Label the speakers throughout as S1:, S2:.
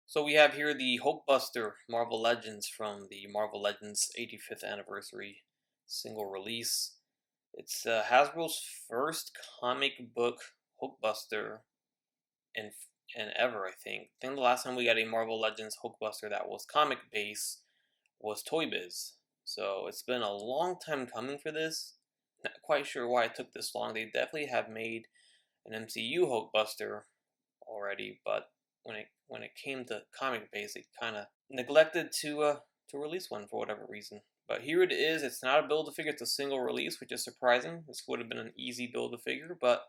S1: So we have here the Hulkbuster Marvel Legends from the Marvel Legends 85th anniversary single release. It's Hasbro's first comic book Hulkbuster in and ever, I think. I think the last time we got a Marvel Legends Hulkbuster that was comic based was Toy Biz. So it's been a long time coming for this. Not quite sure why it took this long. They definitely have made an MCU Hulkbuster already, but when it came to comic base, they kind of neglected to release one for whatever reason. But here it is. It's not a build a figure; it's a single release, which is surprising. This would have been an easy build a figure, but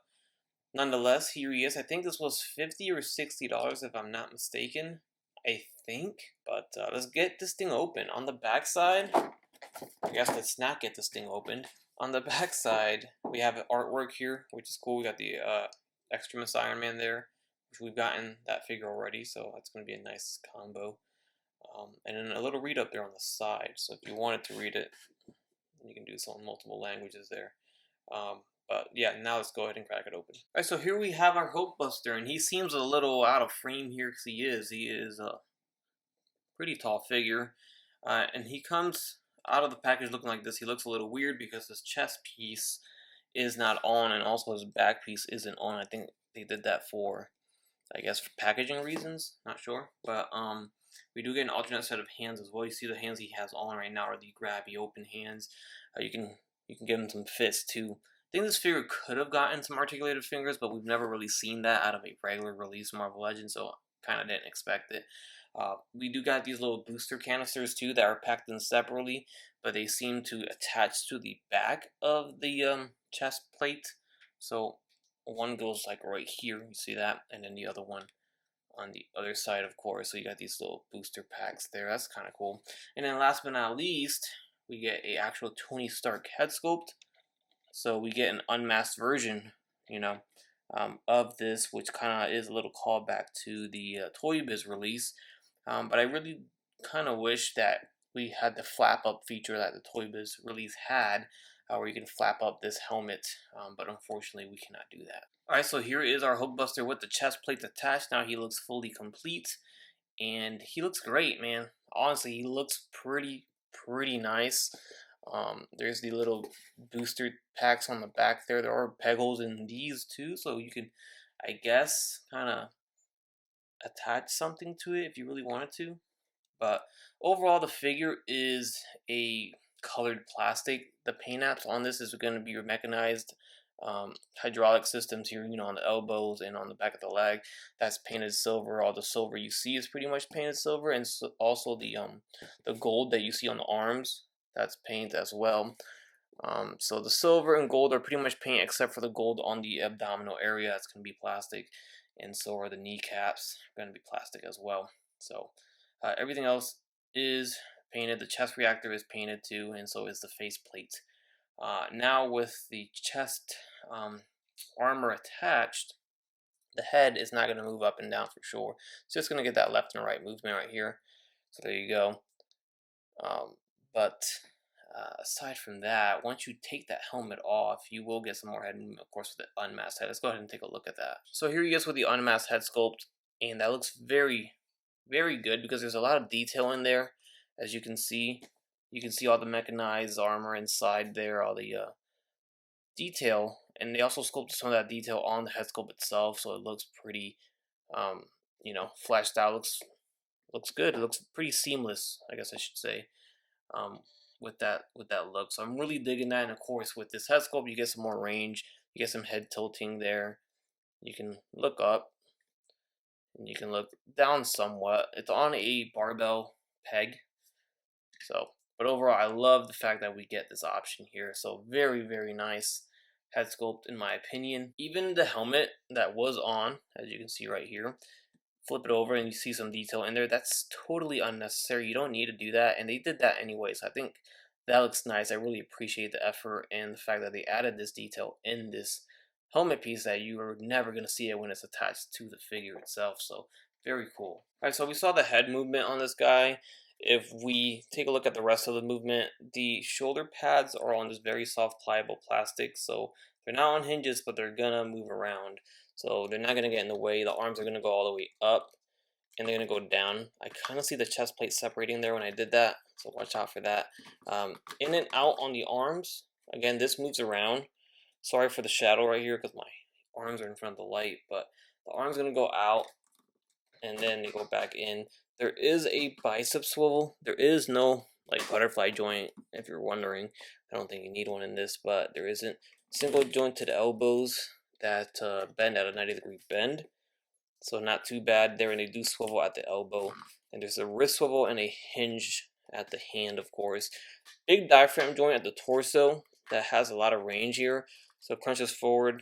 S1: nonetheless, here he is. I think this was $50 or $60 if I'm not mistaken. I think, but let's get this thing open. On the backside, I guess let's not get this thing opened. On the backside, we have artwork here, which is cool. We got the Extremis Iron Man there, which we've gotten that figure already, so that's going to be a nice combo. And then a little read up there on the side, so if you wanted to read it, you can do so in multiple languages there. But yeah, now let's go ahead and crack it open. Alright, so here we have our Hulkbuster, and he seems a little out of frame here because he is a pretty tall figure. And he comes out of the package looking like this. He looks a little weird because his chest piece is not on, and also his back piece isn't on. I think they did that for, I guess, for packaging reasons. Not sure, but we do get an alternate set of hands as well. You see the hands he has on right now are the grabby open hands. You can give him some fists too. I think this figure could have gotten some articulated fingers, but we've never really seen that out of a regular release Marvel Legends, so kind of didn't expect it. We do got these little booster canisters too that are packed in separately, but they seem to attach to the back of the chest plate. So one goes like right here, you see that, and then the other one on the other side, of course. So you got these little booster packs there. That's kind of cool. And then last but not least, we get a actual Tony Stark head sculpt. So we get an unmasked version, you know, of this, which kind of is a little callback to the Toy Biz release. But I really kind of wish that we had the flap up feature that the Toy Biz release had, where you can flap up this helmet, but unfortunately we cannot do that. Alright, so here is our Hulkbuster with the chest plate attached. Now he looks fully complete, and he looks great, man. Honestly, he looks pretty nice. There's the little booster packs on the back there. There are peg holes in these too, so you can, I guess, kind of attach something to it if you really wanted to. But overall, the figure is a colored plastic. The paint apps on this is going to be mechanized hydraulic systems here, on the elbows and on the back of the leg. That's painted silver. All the silver you see is pretty much painted silver, and so also the gold that you see on the arms, that's paint as well. So the silver and gold are pretty much paint except for the gold on the abdominal area. That's going to be plastic, and so are the kneecaps going to be plastic as well. So everything else is painted. The chest reactor is painted too, and so is the face plate. Now with the chest armor attached, the head is not going to move up and down for sure. It's just going to get that left and right movement right here. So there you go. But aside from that, once you take that helmet off, you will get some more head movement, of course, with the unmasked head. Let's go ahead and take a look at that. So here he is with the unmasked head sculpt, and that looks very, very good because there's a lot of detail in there, as you can see. You can see all the mechanized armor inside there, all the detail, and they also sculpted some of that detail on the head sculpt itself, so it looks pretty, fleshed out. Looks good. It looks pretty seamless, I guess I should say, with that look. So I'm really digging that, and of course with this head sculpt, you get some more range. You get some head tilting there. You can look up, and you can look down somewhat. It's on a barbell peg, so. But overall, I love the fact that we get this option here. So very, very nice head sculpt in my opinion. Even the helmet that was on, as you can see right here, flip it over and you see some detail in there. That's totally unnecessary. You don't need to do that, and they did that anyway. So I think that looks nice. I really appreciate the effort and the fact that they added this detail in this helmet piece that you are never going to see it when it's attached to the figure itself. So very cool. Alright, so we saw the head movement on this guy. If we take a look at the rest of the movement, the shoulder pads are on this very soft pliable plastic, so they're not on hinges, but they're gonna move around, so they're not gonna get in the way. The arms are gonna go all the way up, and they're gonna go down. I kind of see the chest plate separating there when I did that, so watch out for that. In and out on the arms. Again, this moves around. Sorry for the shadow right here because my arms are in front of the light, but the arm's gonna go out and then they go back in. There is a bicep swivel. There is no like butterfly joint, if you're wondering. I don't think you need one in this, but there isn't. Single joint to the elbows that bend at a 90-degree bend. So not too bad there, and they do swivel at the elbow. And there's a wrist swivel and a hinge at the hand, of course. Big diaphragm joint at the torso that has a lot of range here. So it crunches forward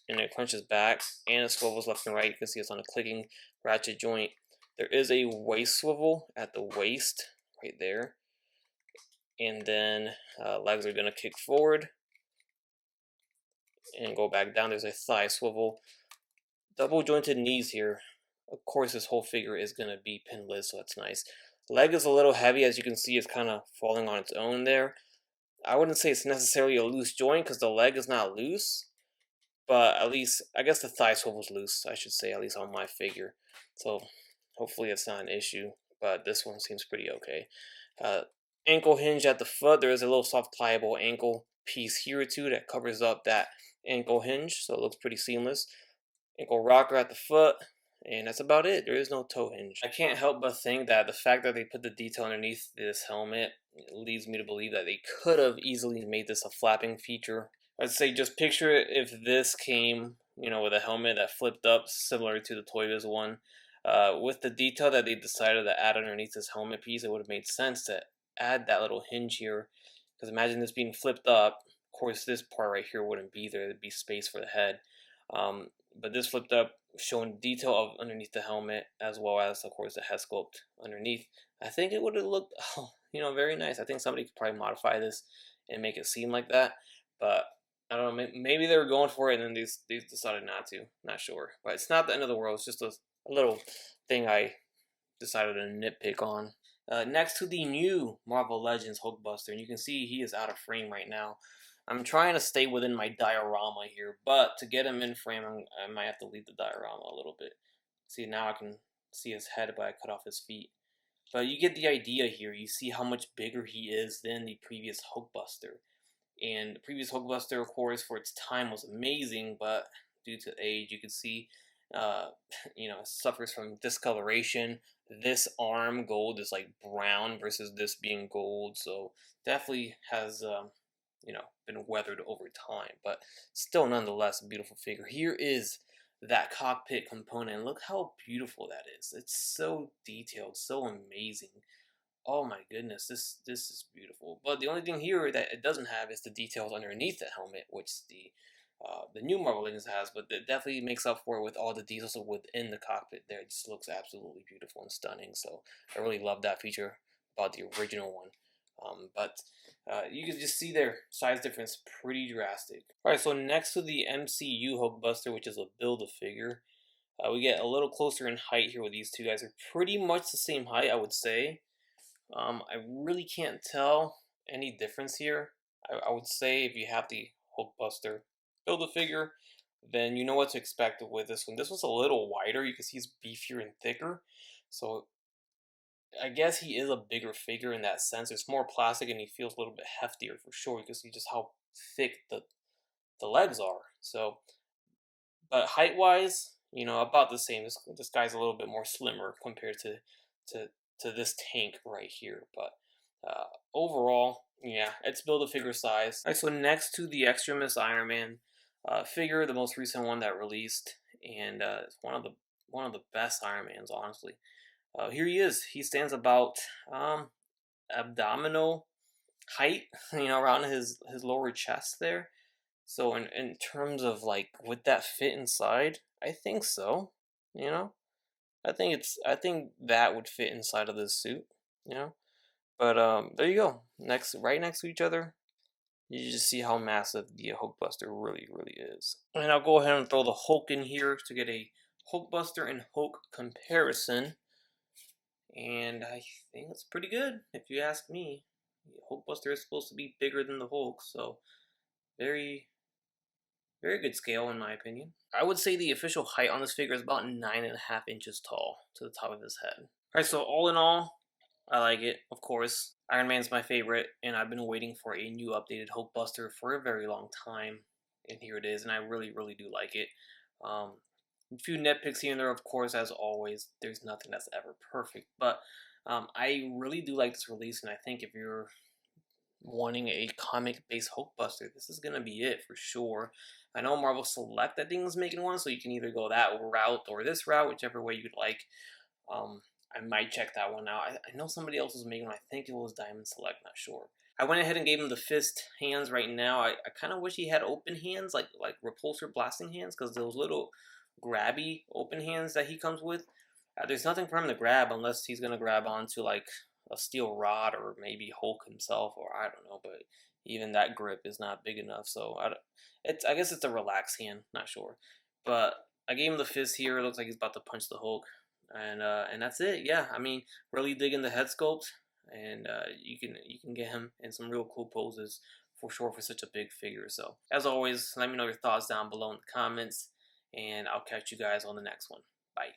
S1: and it crunches back, and it swivels left and right. You can see it's on a clicking ratchet joint. There is a waist swivel at the waist right there. And then legs are going to kick forward and go back down. There's a thigh swivel. Double jointed knees here. Of course, this whole figure is going to be pinless, so that's nice. Leg is a little heavy, as you can see, it's kind of falling on its own there. I wouldn't say it's necessarily a loose joint because the leg is not loose, but at least, I guess the thigh swivel's loose, I should say, at least on my figure. So hopefully it's not an issue, but this one seems pretty okay. Ankle hinge at the foot. There is a little soft pliable ankle piece here too that covers up that ankle hinge, so it looks pretty seamless. Ankle rocker at the foot, and that's about it. There is no toe hinge. I can't help but think that the fact that they put the detail underneath this helmet leads me to believe that they could have easily made this a flapping feature. I'd say just picture it if this came, you know, with a helmet that flipped up similar to the Toy Biz one. With the detail that they decided to add underneath this helmet piece, it would have made sense to add that little hinge here. Because imagine this being flipped up. Of course, this part right here wouldn't be there. There'd be space for the head. But this flipped up, showing detail of underneath the helmet, as well as, of course, the head sculpt underneath. I think it would have looked, you know, very nice. I think somebody could probably modify this and make it seem like that. But I don't know, maybe they were going for it and then they decided not to. Not sure. But it's not the end of the world. It's just a little thing I decided to nitpick on. Next to the new Marvel Legends Hulkbuster, and you can see he is out of frame right now. I'm trying to stay within my diorama here, but to get him in frame, I might have to leave the diorama a little bit. See, now I can see his head, but I cut off his feet. But you get the idea here. You see how much bigger he is than the previous Hulkbuster. And the previous Hulkbuster, of course, for its time was amazing, but due to age, you can see, you know, it suffers from discoloration. This arm gold is like brown versus this being gold, so definitely has you know, been weathered over time, but still nonetheless a beautiful figure. Here is that cockpit component. Look how beautiful that is. It's so detailed, so amazing. Oh my goodness, this is beautiful. But the only thing here that it doesn't have is the details underneath the helmet, which the new Marvel Legends has, but it definitely makes up for it with all the details within the cockpit there. It just looks absolutely beautiful and stunning. So I really love that feature about the original one. But you can just see their size difference pretty drastic. Alright, so next to the MCU Hulkbuster, which is a Build-A-Figure, we get a little closer in height here with these two guys. They're pretty much the same height, I would say. I really can't tell any difference here. I would say if you have the Hulkbuster Build-A-Figure, then you know what to expect with this one. This was a little wider. You can see he's beefier and thicker. So I guess he is a bigger figure in that sense. It's more plastic and he feels a little bit heftier for sure. You can see just how thick the legs are. So, but height-wise, you know, about the same. This guy's a little bit more slimmer compared to this tank right here. But overall, yeah, it's Build-A-Figure size. Alright, so next to the Extremis Iron Man figure, the most recent one that released, and it's one of the best Iron Mans, honestly. Here he is. He stands about abdominal height, you know, around his lower chest there. So in terms of like, would that fit inside? I think so. You know, I think that would fit inside of this suit. You know, but there you go. Right next to each other. You just see how massive the Hulkbuster really is. And I'll go ahead and throw the Hulk in here to get a Hulkbuster and Hulk comparison. And I think it's pretty good, if you ask me. The Hulkbuster is supposed to be bigger than the Hulk, so very, Very good scale in my opinion. I would say the official height on this figure is about 9.5 inches tall to the top of his head. Alright, so all in all, I like it, of course. Iron Man's my favorite, and I've been waiting for a new updated Hulkbuster for a very long time. And here it is, and I really, really do like it. Um, a few nitpicks here and there, of course, as always. There's nothing that's ever perfect, but I really do like this release, and I think if you're wanting a comic-based Hulkbuster, this is gonna be it for sure. I know Marvel Select, I think, is making one, so you can either go that route or this route, whichever way you'd like. Um, I might check that one out. I know somebody else was making one. I think it was Diamond Select, not sure. I went ahead and gave him the fist hands right now. I kind of wish he had open hands, like repulsor blasting hands, because those little grabby open hands that he comes with, there's nothing for him to grab unless he's gonna grab onto like a steel rod or maybe Hulk himself, or I don't know. But even that grip is not big enough. So I guess it's a relaxed hand. Not sure, but I gave him the fist here. It looks like he's about to punch the Hulk, and that's it. Yeah, I mean, really digging the head sculpt, and you can get him in some real cool poses for sure for such a big figure. So as always, let me know your thoughts down below in the comments, and I'll catch you guys on the next one. Bye.